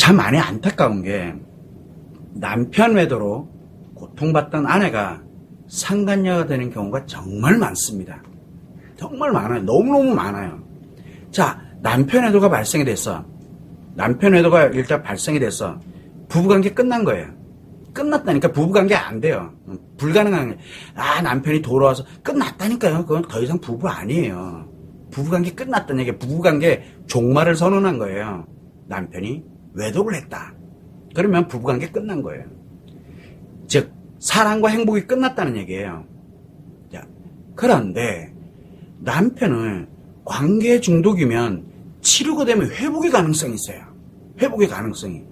참 많이 안타까운 게 남편 외도로 고통받던 아내가 상간녀가 되는 경우가 정말 많습니다. 정말 많아요. 너무너무 많아요. 자, 남편 외도가 발생이 됐어. 남편 외도가 일단 발생이 됐어. 부부관계 끝난 거예요. 끝났다니까. 부부관계 안 돼요. 불가능한 게. 남편이 돌아와서 끝났다니까요. 그건 더 이상 부부 아니에요. 부부관계 끝났다는 얘기예요. 부부관계 종말을 선언한 거예요. 남편이 외도를 했다. 그러면 부부관계 끝난 거예요. 즉 사랑과 행복이 끝났다는 얘기예요. 자, 그런데 남편은 관계 중독이면 치료가 되면 회복의 가능성이 있어요. 회복의 가능성이.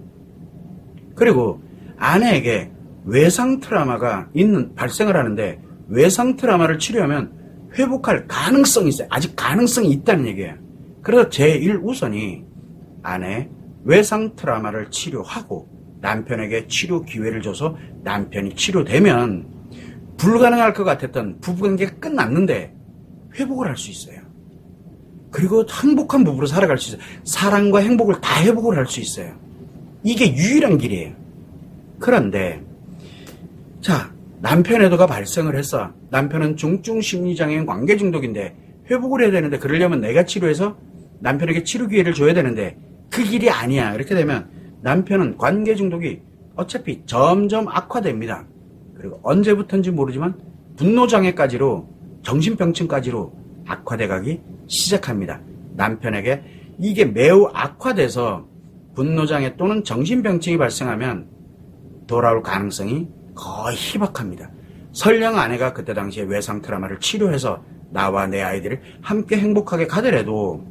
그리고 아내에게 외상 트라우마가 발생을 하는데 외상 트라우마를 치료하면 회복할 가능성이 있어요. 아직 가능성이 있다는 얘기예요. 그래서 제1우선이 아내 외상 트라우마를 치료하고 남편에게 치료 기회를 줘서 남편이 치료되면 불가능할 것 같았던 부부관계가 끝났는데 회복을 할 수 있어요. 그리고 행복한 부부로 살아갈 수 있어요. 사랑과 행복을 다 회복을 할 수 있어요. 이게 유일한 길이에요. 그런데 자, 남편 외도가 발생을 했어. 남편은 중증 심리장애인 관계 중독인데 회복을 해야 되는데 그러려면 내가 치료해서 남편에게 치료 기회를 줘야 되는데 그 길이 아니야. 이렇게 되면 남편은 관계 중독이 어차피 점점 악화됩니다. 그리고 언제부터인지 모르지만 분노장애까지로 정신병증까지로 악화돼 가기 시작합니다. 남편에게 이게 매우 악화돼서 분노장애 또는 정신병증이 발생하면 돌아올 가능성이 거의 희박합니다. 설령 아내가 그때 당시에 외상 트라우마를 치료해서 나와 내 아이들을 함께 행복하게 가더라도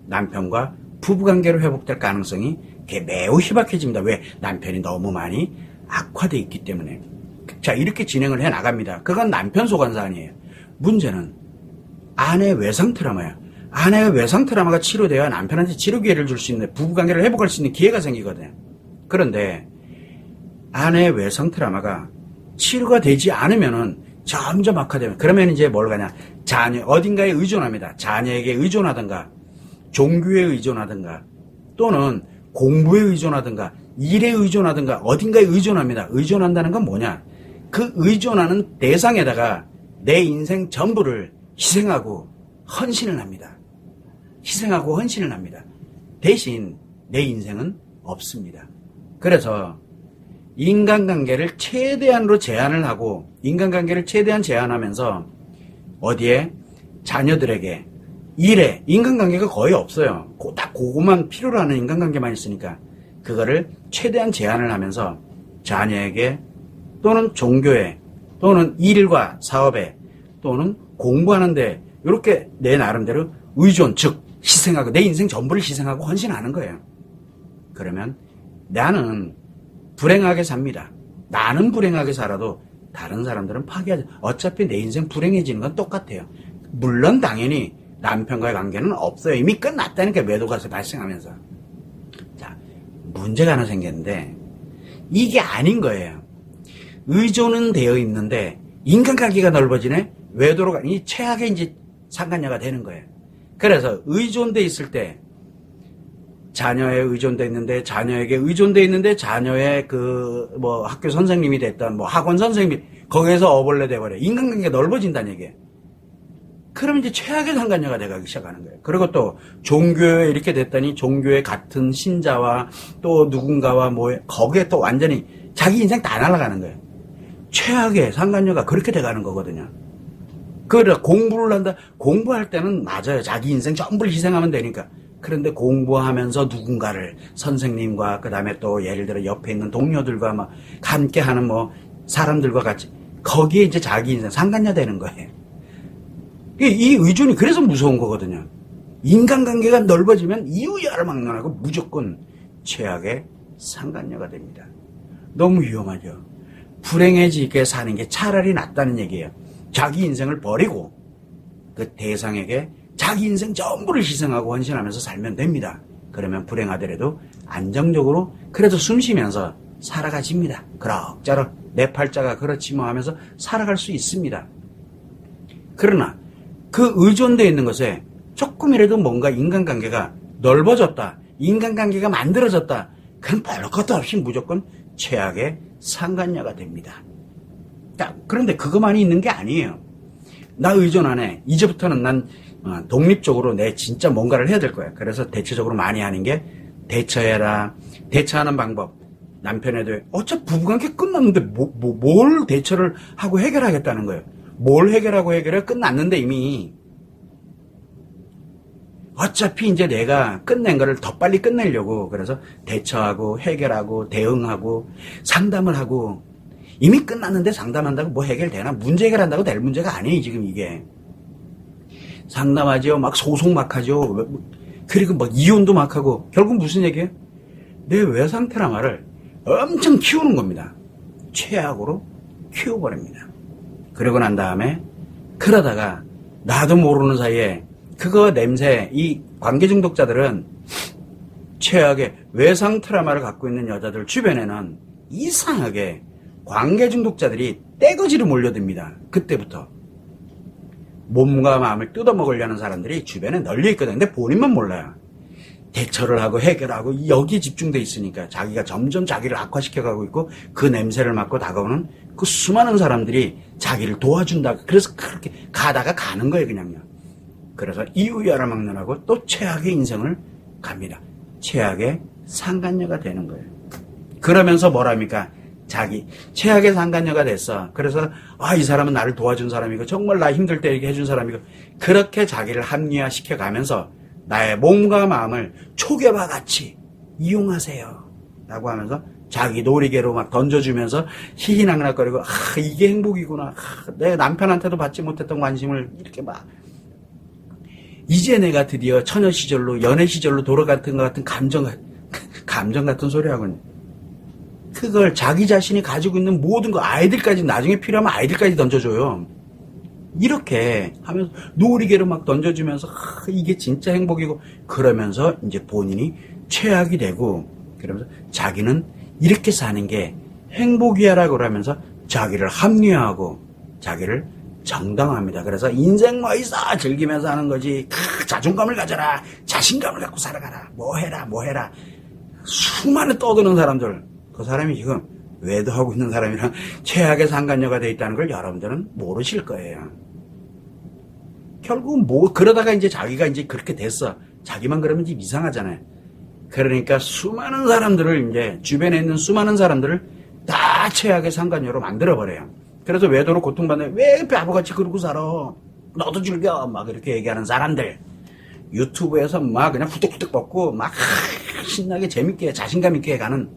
남편과 부부관계로 회복될 가능성이 매우 희박해집니다. 왜? 남편이 너무 많이 악화되어 있기 때문에. 자, 이렇게 진행을 해 나갑니다. 그건 남편 소관사안이에요. 문제는 아내의 외상 트라우마야. 아내의 외상 트라우마가 치료되어야 남편한테 치료 기회를 줄 수 있는, 부부관계를 회복할 수 있는 기회가 생기거든요. 그런데 아내의 외상 트라우마가 치료가 되지 않으면은 점점 악화되면, 그러면 이제 뭘 가냐? 자녀, 어딘가에 의존합니다. 자녀에게 의존하든가, 종교에 의존하든가, 또는 공부에 의존하든가, 일에 의존하든가, 어딘가에 의존합니다. 의존한다는 건 뭐냐? 그 의존하는 대상에다가 내 인생 전부를 희생하고 헌신을 합니다. 희생하고 헌신을 합니다. 대신 내 인생은 없습니다. 그래서 인간관계를 최대한으로 제한을 하고, 인간관계를 최대한 제한하면서 어디에? 자녀들에게, 일에, 인간관계가 거의 없어요. 딱 그것만 필요로 하는 인간관계만 있으니까 그거를 최대한 제한을 하면서 자녀에게 또는 종교에 또는 일과 사업에 또는 공부하는데 이렇게 내 나름대로 의존, 즉 희생하고, 내 인생 전부를 희생하고 헌신하는 거예요. 그러면 나는 불행하게 삽니다. 나는 불행하게 살아도 다른 사람들은 파괴하지. 어차피 내 인생 불행해지는 건 똑같아요. 물론 당연히 남편과의 관계는 없어요. 이미 끝났다니까, 외도가 발생하면서. 자, 문제가 하나 생겼는데 이게 아닌 거예요. 의존은 되어 있는데 인간관계가 넓어지네. 외도로 이 최악의 이제 상간녀가 되는 거예요. 그래서 의존돼 있을 때 자녀에 의존돼 있는데, 자녀에게 의존돼 있는데, 자녀의 학교 선생님이 됐던 학원 선생님이 거기에서 어벌레 돼버려. 인간관계가 넓어진다는 얘기예요. 그럼 이제 최악의 상간녀가 돼가기 시작하는 거예요. 그리고 또 종교에 이렇게 됐더니 종교의 같은 신자와 또 누군가와 거기에 또 완전히 자기 인생 다 날아가는 거예요. 최악의 상간녀가 그렇게 돼가는 거거든요. 그래, 공부를 한다. 공부할 때는 맞아요. 자기 인생 전부를 희생하면 되니까. 그런데 공부하면서 누군가를, 선생님과 그 다음에 또 예를 들어 옆에 있는 동료들과 함께 하는 사람들과 같이, 거기에 이제 자기 인생 상간녀 되는 거예요. 이 의존이 그래서 무서운 거거든요. 인간관계가 넓어지면 이유야말막론하고 무조건 최악의 상간녀가 됩니다. 너무 위험하죠. 불행해지게 사는 게 차라리 낫다는 얘기예요. 자기 인생을 버리고 그 대상에게 자기 인생 전부를 희생하고 헌신하면서 살면 됩니다. 그러면 불행하더라도 안정적으로 그래도 숨 쉬면서 살아가집니다. 그럭저럭 내 팔자가 그렇지 하면서 살아갈 수 있습니다. 그러나 그 의존되어 있는 것에 조금이라도 뭔가 인간관계가 넓어졌다. 인간관계가 만들어졌다. 그럼 별 것도 없이 무조건 최악의 상간녀가 됩니다. 자, 그런데 그것만이 있는 게 아니에요. 나 의존 안 해. 이제부터는 난 독립적으로 내 진짜 뭔가를 해야 될 거야. 그래서 대체적으로 많이 하는 게 대처해라. 대처하는 방법. 남편에도 어차피 부부관계 끝났는데 뭘 대처를 하고 해결하겠다는 거예요. 뭘 해결하고 해결해 끝났는데 이미. 어차피 이제 내가 끝낸 거를 더 빨리 끝내려고 그래서 대처하고 해결하고 대응하고 상담을 하고 이미 끝났는데 상담한다고 뭐 해결되나? 문제 해결한다고 될 문제가 아니에요 지금 이게. 상담하죠. 막 소송 막 하죠. 그리고 막 이혼도 막 하고 결국 무슨 얘기예요? 내 외상 트라우마를 엄청 키우는 겁니다. 최악으로 키워버립니다. 그러고 난 다음에 그러다가 나도 모르는 사이에 그거 냄새, 이 관계 중독자들은 최악의 외상 트라우마를 갖고 있는 여자들 주변에는 이상하게 관계 중독자들이 떼거지로 몰려듭니다. 그때부터. 몸과 마음을 뜯어먹으려는 사람들이 주변에 널려 있거든요. 근데 본인만 몰라요. 대처를 하고 해결하고 여기에 집중돼 있으니까 자기가 점점 자기를 악화시켜가고 있고 그 냄새를 맡고 다가오는 그 수많은 사람들이 자기를 도와준다. 그래서 그렇게 가다가 가는 거예요, 그냥요. 그래서 이유야를 막론하고 또 최악의 인생을 갑니다. 최악의 상간녀가 되는 거예요. 그러면서 뭐랍니까? 자기 최악의 상간녀가 됐어. 그래서 이 사람은 나를 도와준 사람이고 정말 나 힘들 때 이렇게 해준 사람이고 그렇게 자기를 합리화시켜 가면서 나의 몸과 마음을 초계와 같이 이용하세요 라고 하면서 자기 놀이개로 막 던져주면서 희희낙낙거리고 이게 행복이구나. 내 남편한테도 받지 못했던 관심을 이렇게 막 이제 내가 드디어 처녀 시절로 연애 시절로 돌아갔던 것 같은 감정 같은 소리 하고 그걸 자기 자신이 가지고 있는 모든 거 아이들까지 나중에 필요하면 아이들까지 던져줘요. 이렇게 하면서 놀이개로 막 던져주면서 이게 진짜 행복이고 그러면서 이제 본인이 최악이 되고 그러면서 자기는 이렇게 사는 게 행복이야라고 그러면서 자기를 합리화하고 자기를 정당화합니다. 그래서 인생 뭐 있어 즐기면서 하는 거지. 자존감을 가져라. 자신감을 갖고 살아가라. 뭐 해라. 수많은 떠드는 사람들. 그 사람이 지금 외도하고 있는 사람이랑 최악의 상간녀가 돼 있다는 걸 여러분들은 모르실 거예요. 결국 그러다가 이제 자기가 이제 그렇게 됐어. 자기만 그러면 이제 이상하잖아요. 그러니까 수많은 사람들을 이제 주변에 있는 수많은 사람들을 다 최악의 상간녀로 만들어버려요. 그래서 외도로 고통받는 왜 바보같이 그러고 살아. 너도 즐겨. 막 이렇게 얘기하는 사람들. 유튜브에서 막 그냥 후뚝후뚝 벗고 막 신나게 재밌게 자신감 있게 가는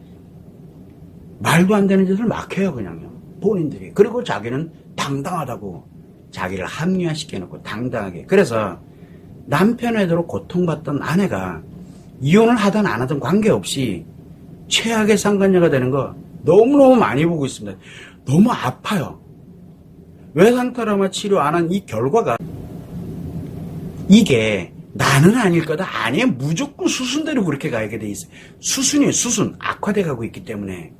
말도 안 되는 짓을 막 해요, 그냥요. 본인들이. 그리고 자기는 당당하다고 자기를 합리화시켜놓고 당당하게. 그래서 남편 외도로 고통받던 아내가 이혼을 하든 안 하든 관계없이 최악의 상간녀가 되는 거 너무너무 많이 보고 있습니다. 너무 아파요. 외상 트라우마 치료 안 한 이 결과가 이게 나는 아닐 거다. 아니에요. 무조건 수순대로 그렇게 가게 돼 있어요. 수순. 악화돼 가고 있기 때문에.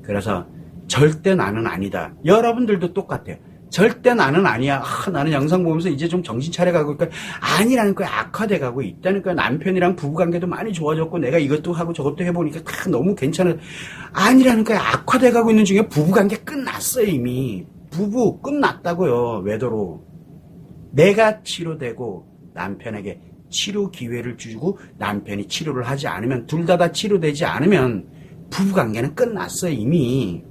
그래서 절대 나는 아니다. 여러분들도 똑같아요. 절대 나는 아니야. 나는 영상 보면서 이제 좀 정신 차려가고 있고 아니라는 거야. 악화돼 가고 있다는 거야. 남편이랑 부부관계도 많이 좋아졌고 내가 이것도 하고 저것도 해보니까 다 너무 괜찮아. 아니라는 거야. 악화돼 가고 있는 중에 부부관계 끝났어요 이미. 부부 끝났다고요. 외도로. 내가 치료되고 남편에게 치료 기회를 주고 남편이 치료를 하지 않으면 둘 다 치료되지 않으면 부부관계는 끝났어요 이미.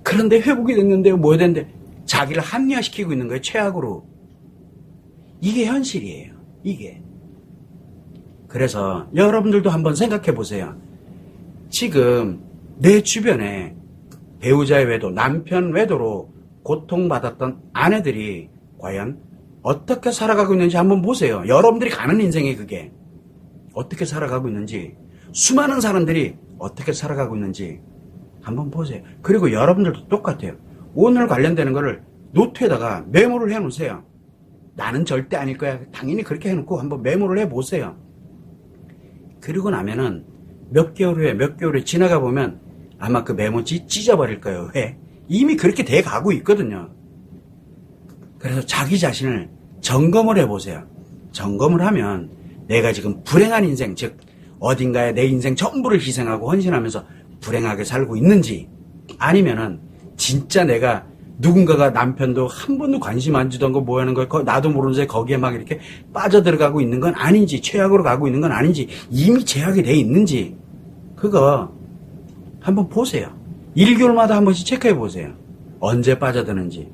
그런데 회복이 됐는데요. 뭐 해야 되는데 자기를 합리화시키고 있는 거예요. 최악으로. 이게 현실이에요. 이게. 그래서 여러분들도 한번 생각해 보세요. 지금 내 주변에 배우자의 외도, 남편 외도로 고통받았던 아내들이 과연 어떻게 살아가고 있는지 한번 보세요. 여러분들이 가는 인생이 그게 어떻게 살아가고 있는지, 수많은 사람들이 어떻게 살아가고 있는지 한번 보세요. 그리고 여러분들도 똑같아요. 오늘 관련되는 거를 노트에다가 메모를 해놓으세요. 나는 절대 아닐 거야. 당연히 그렇게 해놓고 한번 메모를 해보세요. 그리고 나면은 몇 개월 후에 지나가 보면 아마 그 메모지 찢어버릴 거예요. 왜? 이미 그렇게 돼 가고 있거든요. 그래서 자기 자신을 점검을 해보세요. 점검을 하면 내가 지금 불행한 인생, 즉 어딘가에 내 인생 전부를 희생하고 헌신하면서 불행하게 살고 있는지, 아니면은 진짜 내가 누군가가 남편도 한 번도 관심 안 주던 거 뭐 하는 걸 나도 모르는 사이에 거기에 막 이렇게 빠져들어가고 있는 건 아닌지, 최악으로 가고 있는 건 아닌지, 이미 제약이 돼 있는지, 그거 한번 보세요. 1개월마다 한 번씩 체크해 보세요. 언제 빠져드는지.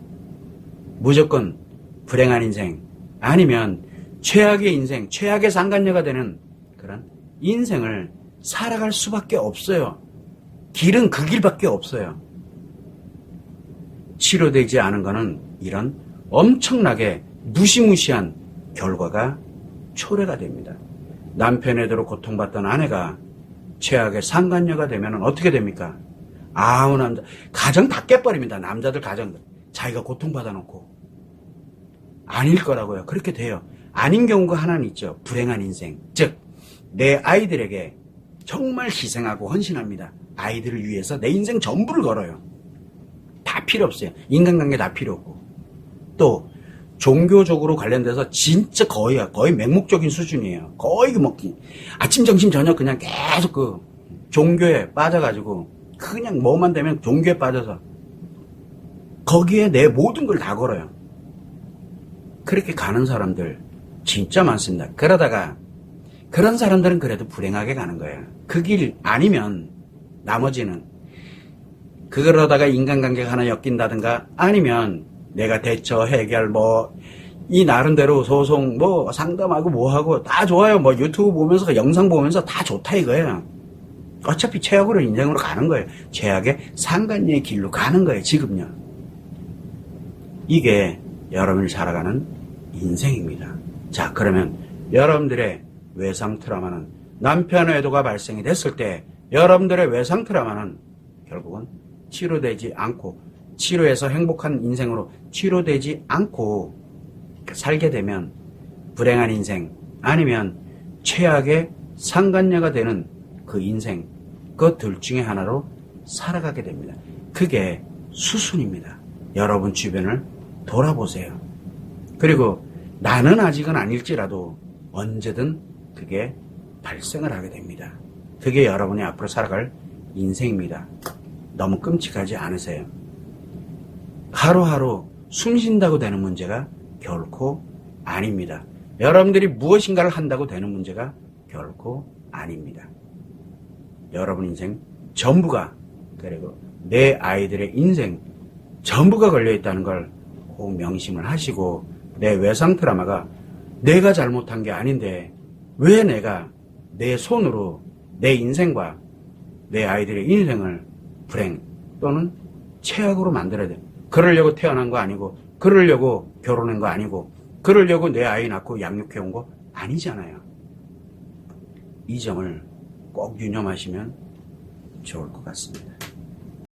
무조건 불행한 인생, 아니면 최악의 인생, 최악의 상간녀가 되는 그런 인생을 살아갈 수밖에 없어요. 길은 그 길밖에 없어요. 치료되지 않은 거는 이런 엄청나게 무시무시한 결과가 초래가 됩니다. 남편에 대로 고통받던 아내가 최악의 상간녀가 되면 어떻게 됩니까? 아우, 가정 다 깨버립니다. 남자들 가정들. 자기가 고통받아 놓고. 아닐 거라고요. 그렇게 돼요. 아닌 경우가 하나는 있죠. 불행한 인생. 즉, 내 아이들에게 정말 희생하고 헌신합니다. 아이들을 위해서 내 인생 전부를 걸어요. 다 필요 없어요. 인간관계 다 필요 없고. 또 종교적으로 관련돼서 진짜 거의 맹목적인 수준이에요. 거의 아침 점심 저녁 그냥 계속 그 종교에 빠져가지고 그냥 뭐만 되면 종교에 빠져서 거기에 내 모든 걸 다 걸어요. 그렇게 가는 사람들 진짜 많습니다. 그러다가 그런 사람들은 그래도 불행하게 가는 거예요. 그 길 아니면 나머지는 그러다가 인간관계가 하나 엮인다든가, 아니면 내가 대처, 해결, 이 나름대로 소송, 상담하고 뭐하고 다 좋아요. 유튜브 보면서, 영상 보면서 다 좋다 이거예요. 어차피 최악으로 인생으로 가는 거예요. 최악의 상간녀의 길로 가는 거예요, 지금요. 이게 여러분이 살아가는 인생입니다. 자, 그러면 여러분들의 외상 트라우마는, 남편의 애도가 발생이 됐을 때 여러분들의 외상 트라우마는 결국은 치료되지 않고, 치료해서 행복한 인생으로 치료되지 않고 살게 되면 불행한 인생, 아니면 최악의 상간녀가 되는 그 인생, 그 둘 중에 하나로 살아가게 됩니다. 그게 수순입니다. 여러분 주변을 돌아보세요. 그리고 나는 아직은 아닐지라도 언제든 그게 발생을 하게 됩니다. 그게 여러분이 앞으로 살아갈 인생입니다. 너무 끔찍하지 않으세요? 하루하루 숨 쉰다고 되는 문제가 결코 아닙니다. 여러분들이 무엇인가를 한다고 되는 문제가 결코 아닙니다. 여러분 인생 전부가, 그리고 내 아이들의 인생 전부가 걸려있다는 걸 꼭 명심을 하시고, 내 외상 트라우마가 내가 잘못한 게 아닌데 왜 내가 내 손으로 내 인생과 내 아이들의 인생을 불행 또는 최악으로 만들어야 돼. 그러려고 태어난 거 아니고, 그러려고 결혼한 거 아니고, 그러려고 내 아이 낳고 양육해온 거 아니잖아요. 이 점을 꼭 유념하시면 좋을 것 같습니다.